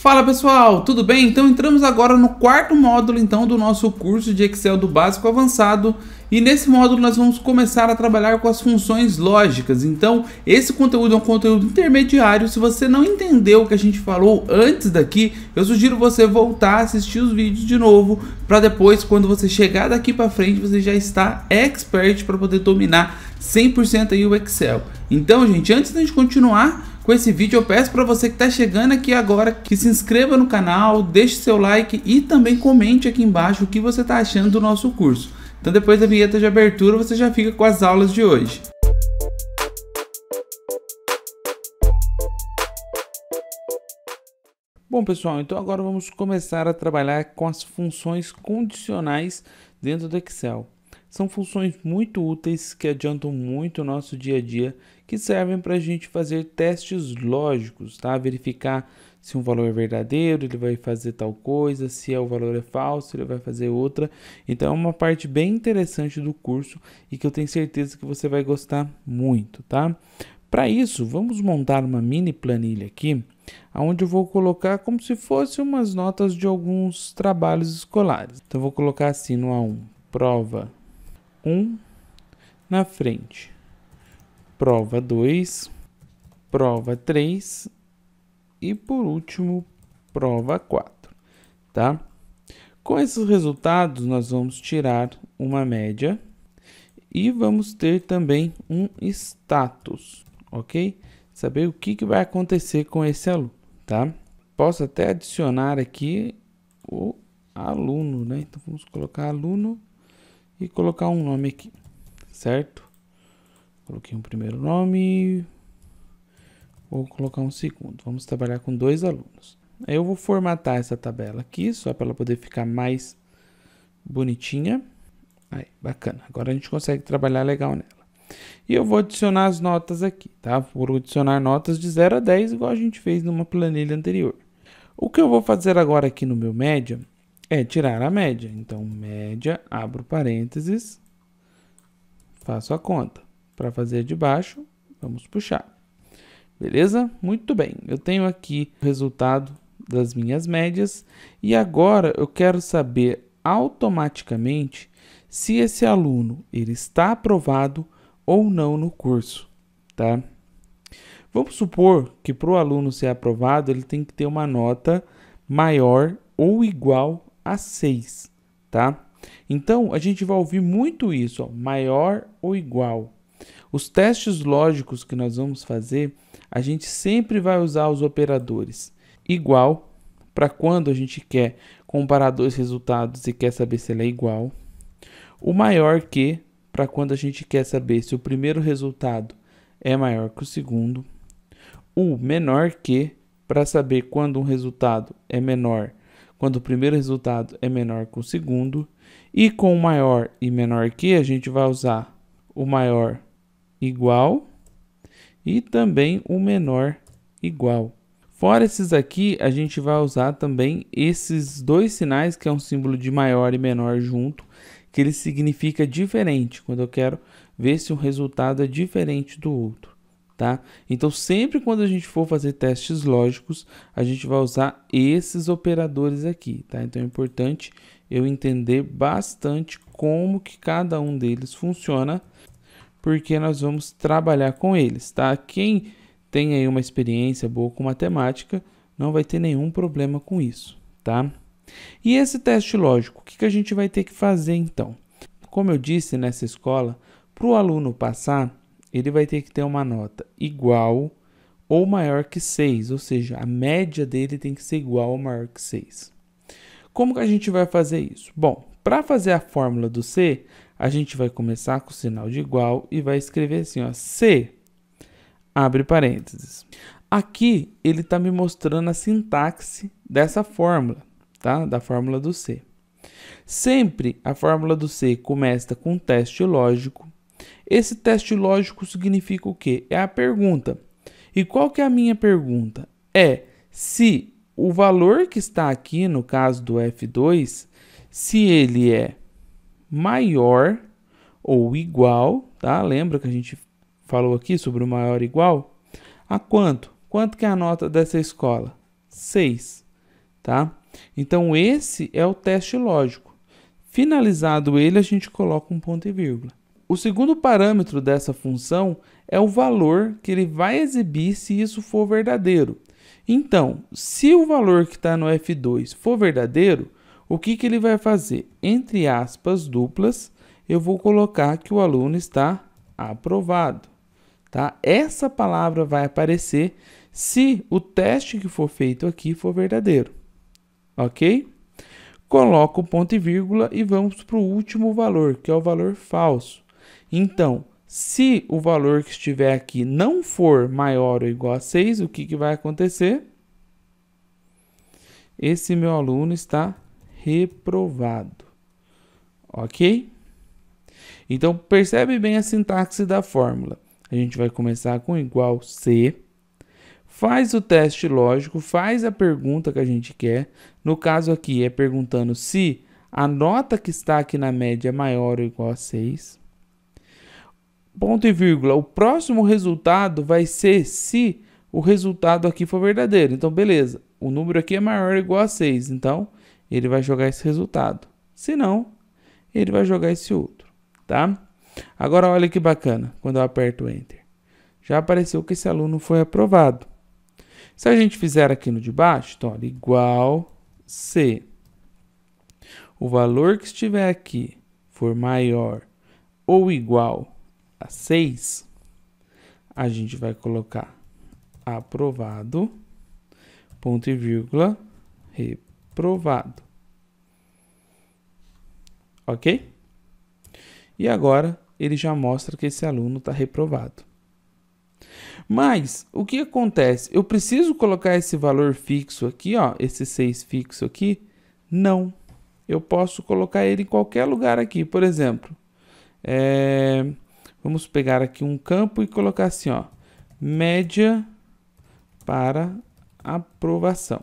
Fala pessoal, tudo bem? Então entramos agora no quarto módulo então do nosso curso de Excel do básico ao avançado, e nesse módulo nós vamos começar a trabalhar com as funções lógicas. Então esse conteúdo é um conteúdo intermediário. Se você não entendeu o que a gente falou antes daqui, eu sugiro você voltar a assistir os vídeos de novo, para depois, quando você chegar daqui para frente, você já está expert para poder dominar 100% aí o Excel. Então gente, antes da gente continuar com esse vídeo, eu peço para você que está chegando aqui agora que se inscreva no canal, deixe seu like e também comente aqui embaixo o que você está achando do nosso curso. Então depois da vinheta de abertura você já fica com as aulas de hoje. Bom pessoal, então agora vamos começar a trabalhar com as funções condicionais dentro do Excel. São funções muito úteis que adiantam muito o nosso dia a dia, que servem para a gente fazer testes lógicos, tá? Verificar se um valor é verdadeiro, ele vai fazer tal coisa, se o valor é falso, ele vai fazer outra. Então é uma parte bem interessante do curso e que eu tenho certeza que você vai gostar muito, tá? Para isso, vamos montar uma mini planilha aqui, onde eu vou colocar como se fossem umas notas de alguns trabalhos escolares. Então eu vou colocar assim no A1, prova 1, na frente, prova 2, prova 3 e por último, prova 4, tá? Com esses resultados, nós vamos tirar uma média e vamos ter também um status, ok? Saber o que vai acontecer com esse aluno, tá? Posso até adicionar aqui o aluno, né? Então, vamos colocar aluno e colocar um nome aqui, certo? Coloquei um primeiro nome, vou colocar um segundo. Vamos trabalhar com 2 alunos. Aí eu vou formatar essa tabela aqui, só para ela poder ficar mais bonitinha. Aí, bacana. Agora a gente consegue trabalhar legal nela. E eu vou adicionar as notas aqui, tá? Vou adicionar notas de 0 a 10, igual a gente fez numa planilha anterior. O que eu vou fazer agora aqui no meu média é tirar a média. Então, média, abro parênteses, faço a conta. Para fazer de baixo, vamos puxar. Beleza? Muito bem. Eu tenho aqui o resultado das minhas médias e agora eu quero saber automaticamente se esse aluno ele está aprovado ou não no curso, tá? Vamos supor que para o aluno ser aprovado, ele tem que ter uma nota maior ou igual a 6, tá? Então, a gente vai ouvir muito isso, ó, maior ou igual. Os testes lógicos que nós vamos fazer, a gente sempre vai usar os operadores igual, para quando a gente quer comparar 2 resultados e quer saber se ele é igual. O maior que, para quando a gente quer saber se o primeiro resultado é maior que o segundo. O menor que, para saber quando um resultado é menor, quando o primeiro resultado é menor que o segundo. E com o maior e menor que, a gente vai usar o maior igual e também o menor igual. Fora esses aqui, a gente vai usar também esses 2 sinais, que é um símbolo de maior e menor junto, que ele significa diferente, quando eu quero ver se um resultado é diferente do outro, tá? Então, sempre quando a gente for fazer testes lógicos, a gente vai usar esses operadores aqui, tá? Então, é importante eu entender bastante como que cada um deles funciona, porque nós vamos trabalhar com eles, tá? Quem tem aí uma experiência boa com matemática não vai ter nenhum problema com isso, tá? E esse teste lógico, o que a gente vai ter que fazer então? Como eu disse nessa escola, para o aluno passar, ele vai ter que ter uma nota igual ou maior que 6, ou seja, a média dele tem que ser igual ou maior que 6. Como que a gente vai fazer isso? Bom, para fazer a fórmula do C, a gente vai começar com o sinal de igual e vai escrever assim, ó, C, abre parênteses. Aqui ele está me mostrando a sintaxe dessa fórmula, tá? Da fórmula do C. Sempre a fórmula do C começa com um teste lógico. Esse teste lógico significa o quê? É a pergunta. E qual que é a minha pergunta? É se o valor que está aqui, no caso do F2, se ele é maior ou igual, tá? Lembra que a gente falou aqui sobre o maior e igual? A quanto? Quanto que é a nota dessa escola? 6. tá? Então, esse é o teste lógico. Finalizado ele, a gente coloca um ponto e vírgula. O segundo parâmetro dessa função é o valor que ele vai exibir se isso for verdadeiro. Então, se o valor que está no F2 for verdadeiro, o que ele vai fazer? Entre aspas duplas, eu vou colocar que o aluno está aprovado. Tá? Essa palavra vai aparecer se o teste que for feito aqui for verdadeiro. Ok? Coloco o ponto e vírgula e vamos para o último valor, que é o valor falso. Então, se o valor que estiver aqui não for maior ou igual a 6, o que vai acontecer? Esse meu aluno está reprovado. Ok? Então, percebe bem a sintaxe da fórmula. A gente vai começar com igual C, faz o teste lógico, faz a pergunta que a gente quer. No caso aqui, é perguntando se a nota que está aqui na média é maior ou igual a 6. Ponto e vírgula, o próximo resultado vai ser se o resultado aqui for verdadeiro. Então, beleza, o número aqui é maior ou igual a 6, então ele vai jogar esse resultado. Se não, ele vai jogar esse outro, tá? Agora, olha que bacana, quando eu aperto Enter. Já apareceu que esse aluno foi aprovado. Se a gente fizer aqui no de baixo, então, olha, igual C. O valor que estiver aqui for maior ou igual a 6, a gente vai colocar aprovado, ponto e vírgula, reprovado. Ok? E agora ele já mostra que esse aluno está reprovado. Mas o que acontece? Eu preciso colocar esse valor fixo aqui, ó, esse 6 fixo aqui? Não. Eu posso colocar ele em qualquer lugar aqui. Por exemplo, vamos pegar aqui um campo e colocar assim, ó, média para aprovação.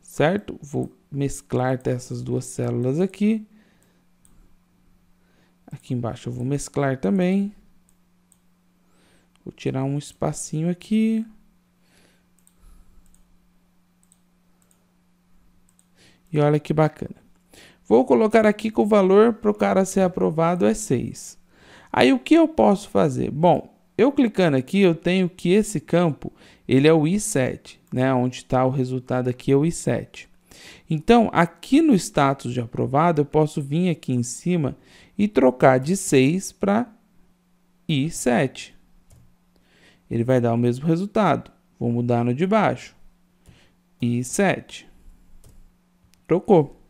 Certo? Vou mesclar essas duas células aqui. Aqui embaixo eu vou mesclar também. Vou tirar um espacinho aqui. E olha que bacana. Vou colocar aqui que o valor para o cara ser aprovado é 6. Aí o que eu posso fazer? Bom, eu clicando aqui, eu tenho que esse campo, ele é o I7, né? Onde está o resultado aqui é o I7. Então, aqui no status de aprovado, eu posso vir aqui em cima e trocar de 6 para I7. Ele vai dar o mesmo resultado. Vou mudar no de baixo. I7. Trocou.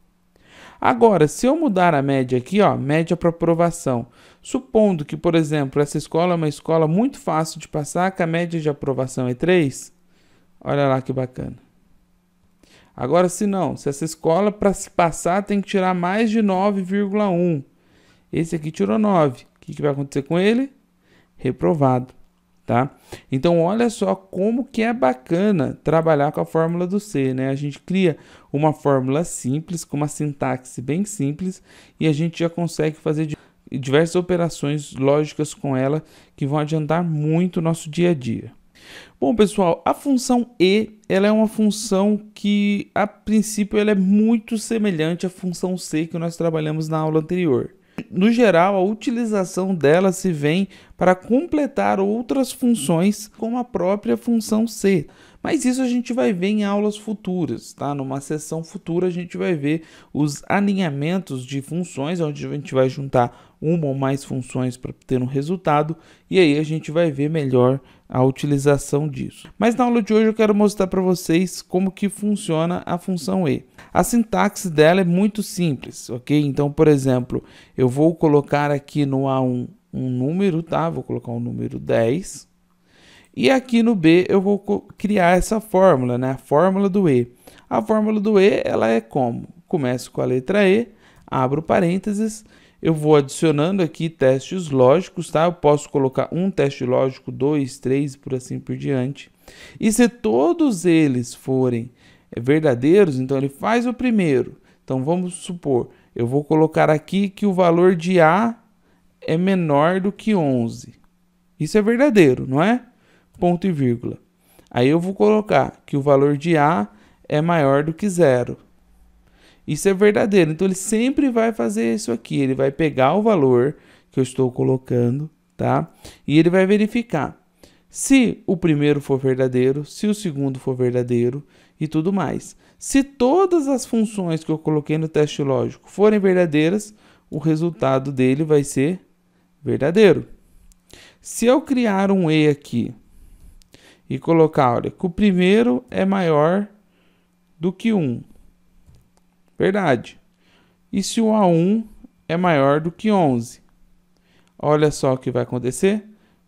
Agora, se eu mudar a média aqui, ó, média para aprovação, supondo que, por exemplo, essa escola é uma escola muito fácil de passar, que a média de aprovação é 3, olha lá que bacana. Agora, se não, se essa escola, para se passar, tem que tirar mais de 9,1. Esse aqui tirou 9. O que vai acontecer com ele? Reprovado. Tá? Então, olha só como que é bacana trabalhar com a fórmula do C, né? A gente cria uma fórmula simples, com uma sintaxe bem simples, e a gente já consegue fazer diversas operações lógicas com ela, que vão adiantar muito o nosso dia a dia. Bom, pessoal, a função E, ela é uma função que, a princípio, ela é muito semelhante à função C que nós trabalhamos na aula anterior. No geral, a utilização dela se vem para completar outras funções como a própria função C. Mas isso a gente vai ver em aulas futuras, tá? Numa sessão futura a gente vai ver os alinhamentos de funções, onde a gente vai juntar uma ou mais funções para ter um resultado, e aí a gente vai ver melhor a utilização disso. Mas na aula de hoje eu quero mostrar para vocês como que funciona a função E. A sintaxe dela é muito simples, ok? Então, por exemplo, eu vou colocar aqui no A1 um número, tá? Vou colocar o número 10. E aqui no B eu vou criar essa fórmula, né? A fórmula do E. A fórmula do E, ela é como? Começo com a letra E, abro parênteses, eu vou adicionando aqui testes lógicos, tá? Eu posso colocar um teste lógico, 2, 3, por assim por diante. E se todos eles forem verdadeiros, então ele faz o primeiro. Então vamos supor, eu vou colocar aqui que o valor de A é menor do que 11. Isso é verdadeiro, não é? Ponto e vírgula. Aí eu vou colocar que o valor de A é maior do que 0. Isso é verdadeiro, então ele sempre vai fazer isso aqui, ele vai pegar o valor que eu estou colocando, tá? E ele vai verificar se o primeiro for verdadeiro, se o segundo for verdadeiro e tudo mais. Se todas as funções que eu coloquei no teste lógico forem verdadeiras, o resultado dele vai ser verdadeiro. Se eu criar um E aqui e colocar, olha, que o primeiro é maior do que 1, verdade. E se o A1 é maior do que 11? Olha só o que vai acontecer.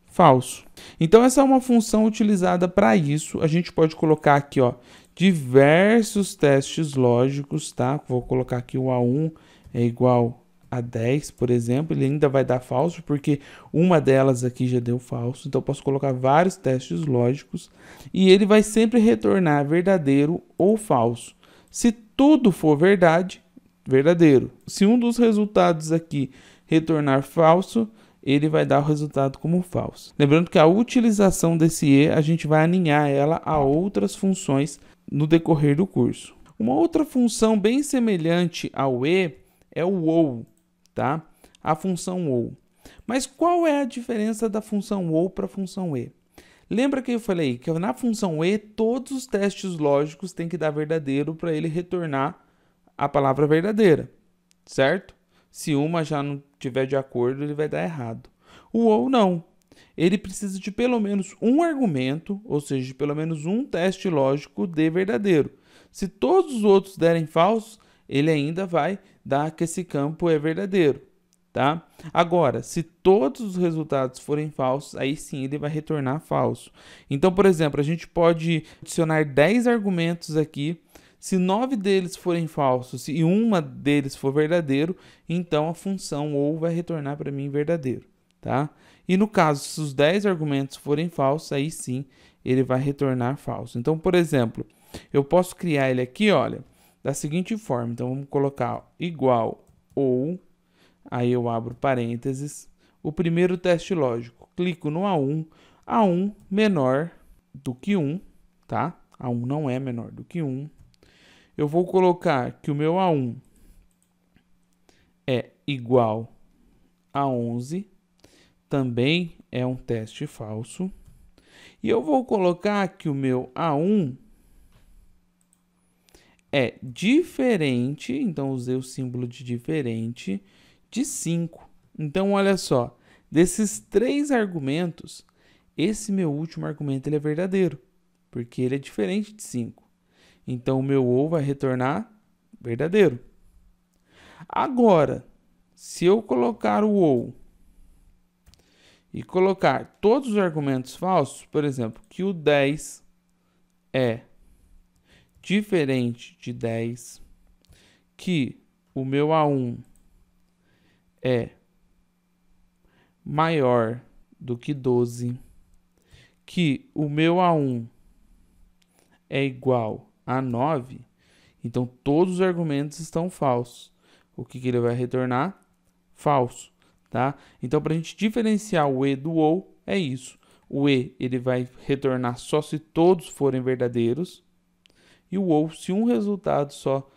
Falso. Então, essa é uma função utilizada para isso. A gente pode colocar aqui, ó, diversos testes lógicos, tá? Vou colocar aqui o A1 é igual a 10, por exemplo. Ele ainda vai dar falso, porque uma delas aqui já deu falso. Então, eu posso colocar vários testes lógicos. E ele vai sempre retornar verdadeiro ou falso. Se tudo for verdade, verdadeiro. Se um dos resultados aqui retornar falso, ele vai dar o resultado como falso. Lembrando que a utilização desse E, a gente vai aninhar ela a outras funções no decorrer do curso. Uma outra função bem semelhante ao E é o OU, tá? A função OU. Mas qual é a diferença da função OU para a função E? Lembra que eu falei que na função E, todos os testes lógicos têm que dar verdadeiro para ele retornar a palavra verdadeira, certo? Se uma já não tiver de acordo, ele vai dar errado. O OU não. Ele precisa de pelo menos um argumento, ou seja, de pelo menos um teste lógico de verdadeiro. Se todos os outros derem falso, ele ainda vai dar que esse campo é verdadeiro, tá? Agora, se todos os resultados forem falsos, aí sim ele vai retornar falso. Então, por exemplo, a gente pode adicionar 10 argumentos aqui. Se 9 deles forem falsos e uma deles for verdadeiro, então a função OU vai retornar para mim verdadeiro, tá? E no caso, se os 10 argumentos forem falsos, aí sim ele vai retornar falso. Então, por exemplo, eu posso criar ele aqui, olha, da seguinte forma. Então, vamos colocar igual ou, aí eu abro parênteses, o primeiro teste lógico. Clico no A1, A1 menor do que 1, tá? A1 não é menor do que 1. Eu vou colocar que o meu A1 é igual a 11, também é um teste falso. E eu vou colocar que o meu A1 é diferente, então usei o símbolo de diferente, de 5. Então, olha só, desses 3 argumentos, esse meu último argumento ele é verdadeiro, porque ele é diferente de 5. Então, o meu OU vai retornar verdadeiro. Agora, se eu colocar o OU e colocar todos os argumentos falsos, por exemplo, que o 10 é diferente de 10, que o meu A1 é maior do que 12, que o meu A1 é igual a 9, então todos os argumentos estão falsos. O que ele vai retornar? Falso, tá? Então, para a gente diferenciar o E do OU, é isso. O E ele vai retornar só se todos forem verdadeiros, e o OU, se um resultado só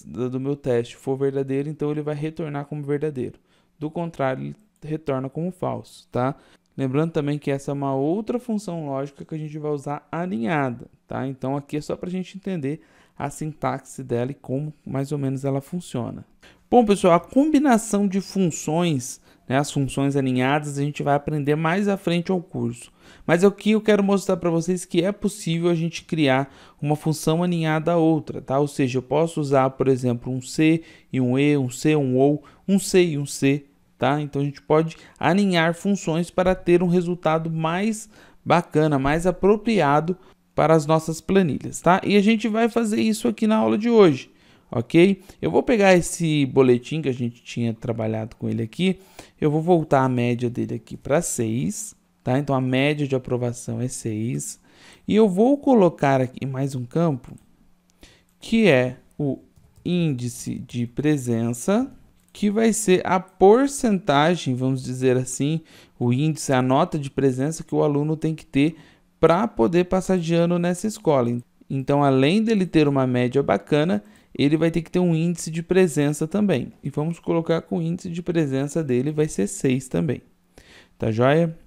do meu teste for verdadeiro, então ele vai retornar como verdadeiro. Do contrário, ele retorna como falso, tá? Lembrando também que essa é uma outra função lógica que a gente vai usar alinhada, tá? Então, aqui é só para a gente entender a sintaxe dela e como mais ou menos ela funciona. Bom, pessoal, a combinação de funções, né, as funções alinhadas, a gente vai aprender mais à frente ao curso. Mas aqui eu quero mostrar para vocês que é possível a gente criar uma função alinhada a outra, tá? Ou seja, eu posso usar, por exemplo, um C e um E, um C, um OU, um C e um C, tá? Então, a gente pode alinhar funções para ter um resultado mais bacana, mais apropriado para as nossas planilhas, tá? E a gente vai fazer isso aqui na aula de hoje, ok? Eu vou pegar esse boletim que a gente tinha trabalhado com ele aqui, eu vou voltar a média dele aqui para 6, tá? Então, a média de aprovação é 6. E eu vou colocar aqui mais um campo, que é o índice de presença, que vai ser a porcentagem, vamos dizer assim, o índice, a nota de presença que o aluno tem que ter para poder passar de ano nessa escola. Então, além dele ter uma média bacana, ele vai ter que ter um índice de presença também. E vamos colocar que o índice de presença dele vai ser 6 também. Tá joia?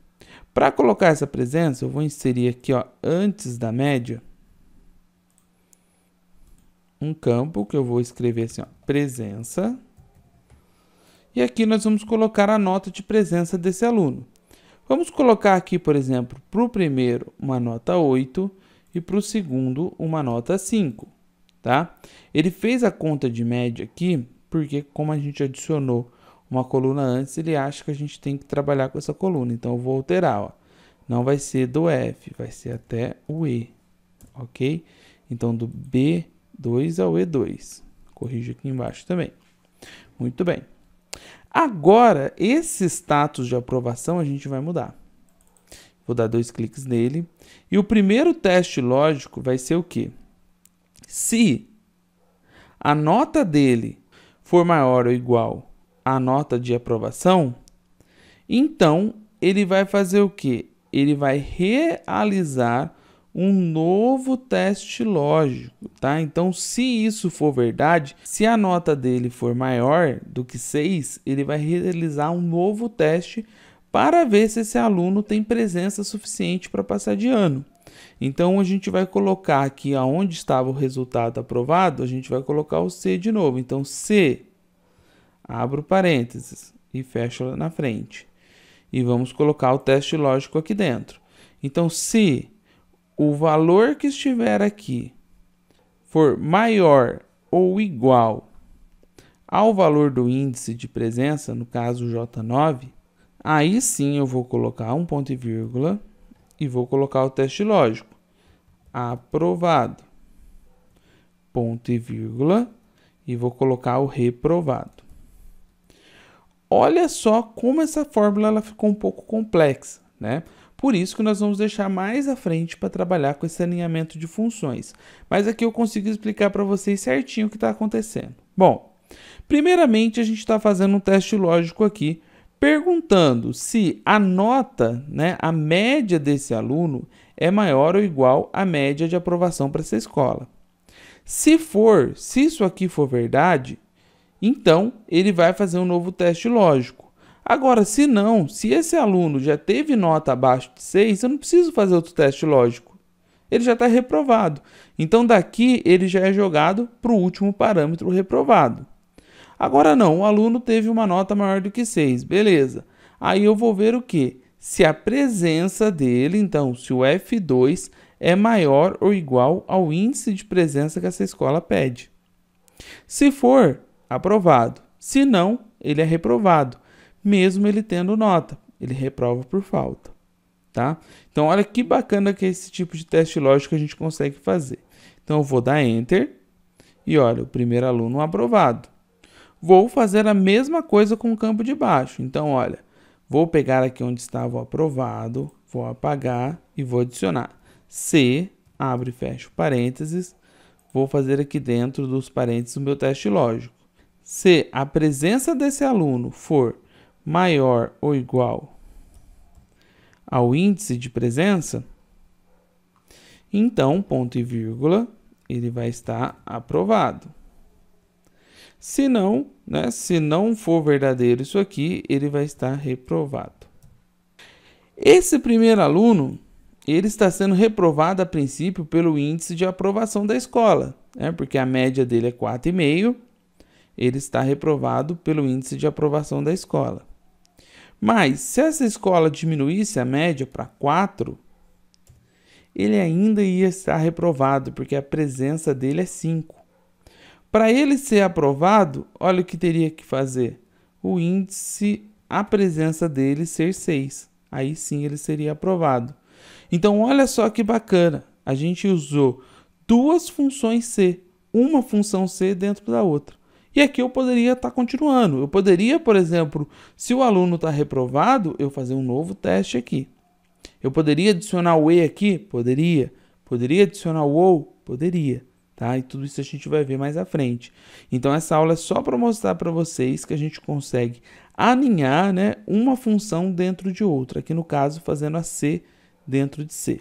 Para colocar essa presença, eu vou inserir aqui, ó, antes da média, um campo que eu vou escrever assim, ó, presença. E aqui nós vamos colocar a nota de presença desse aluno. Vamos colocar aqui, por exemplo, para o primeiro uma nota 8 e para o segundo uma nota 5, tá? Ele fez a conta de média aqui, porque como a gente adicionou uma coluna antes, ele acha que a gente tem que trabalhar com essa coluna. Então, eu vou alterar, ó. Não vai ser do F, vai ser até o E, ok? Então, do B2 ao E2. Corrijo aqui embaixo também. Muito bem. Agora, esse status de aprovação a gente vai mudar. Vou dar 2 cliques nele. E o primeiro teste lógico vai ser o quê? Se a nota dele for maior ou igual à nota de aprovação, então ele vai fazer o quê? Ele vai realizar um novo teste lógico, tá? Então, se isso for verdade, se a nota dele for maior do que 6, ele vai realizar um novo teste para ver se esse aluno tem presença suficiente para passar de ano. Então, a gente vai colocar aqui aonde estava o resultado aprovado, a gente vai colocar o C de novo. Então, C, abro parênteses e fecho lá na frente. E vamos colocar o teste lógico aqui dentro. Então, se o valor que estiver aqui for maior ou igual ao valor do índice de presença, no caso J9, aí sim eu vou colocar um ponto e vírgula e vou colocar o teste lógico. Aprovado. Ponto e vírgula e vou colocar o reprovado. Olha só como essa fórmula ela ficou um pouco complexa, né? Por isso que nós vamos deixar mais à frente para trabalhar com esse alinhamento de funções. Mas aqui eu consigo explicar para vocês certinho o que está acontecendo. Bom, primeiramente a gente está fazendo um teste lógico aqui, perguntando se a nota, né, a média desse aluno é maior ou igual à média de aprovação para essa escola. Se isso aqui for verdade, então ele vai fazer um novo teste lógico. Agora, se não, se esse aluno já teve nota abaixo de 6, eu não preciso fazer outro teste lógico. Ele já está reprovado. Então, daqui ele já é jogado para o último parâmetro reprovado. Agora não, o aluno teve uma nota maior do que 6, beleza. Aí eu vou ver o quê? Se a presença dele, então, se o F2 é maior ou igual ao índice de presença que essa escola pede. Se for, aprovado. Se não, ele é reprovado. Mesmo ele tendo nota, ele reprova por falta, tá? Então, olha que bacana que é esse tipo de teste lógico que a gente consegue fazer. Então, eu vou dar Enter e olha, o primeiro aluno aprovado. Vou fazer a mesma coisa com o campo de baixo. Então, olha, vou pegar aqui onde estava o aprovado, vou apagar e vou adicionar. C, abre e fecha parênteses, vou fazer aqui dentro dos parênteses o meu teste lógico. Se a presença desse aluno for maior ou igual ao índice de presença, então, ponto e vírgula, ele vai estar aprovado. Se não, né, se não for verdadeiro isso aqui, ele vai estar reprovado. Esse primeiro aluno, ele está sendo reprovado a princípio pelo índice de aprovação da escola, né, porque a média dele é 4,5, ele está reprovado pelo índice de aprovação da escola. Mas, se essa escola diminuísse a média para 4, ele ainda ia estar reprovado, porque a presença dele é 5. Para ele ser aprovado, olha o que teria que fazer. O índice, a presença dele ser 6. Aí sim ele seria aprovado. Então, olha só que bacana. A gente usou duas funções C, uma função C dentro da outra. E aqui eu poderia estar continuando. Eu poderia, por exemplo, se o aluno está reprovado, eu fazer um novo teste aqui. Eu poderia adicionar o E aqui? Poderia. Poderia adicionar o OU? Poderia. Tá? E tudo isso a gente vai ver mais à frente. Então, essa aula é só para mostrar para vocês que a gente consegue alinhar, né, uma função dentro de outra. Aqui, no caso, fazendo a C dentro de C.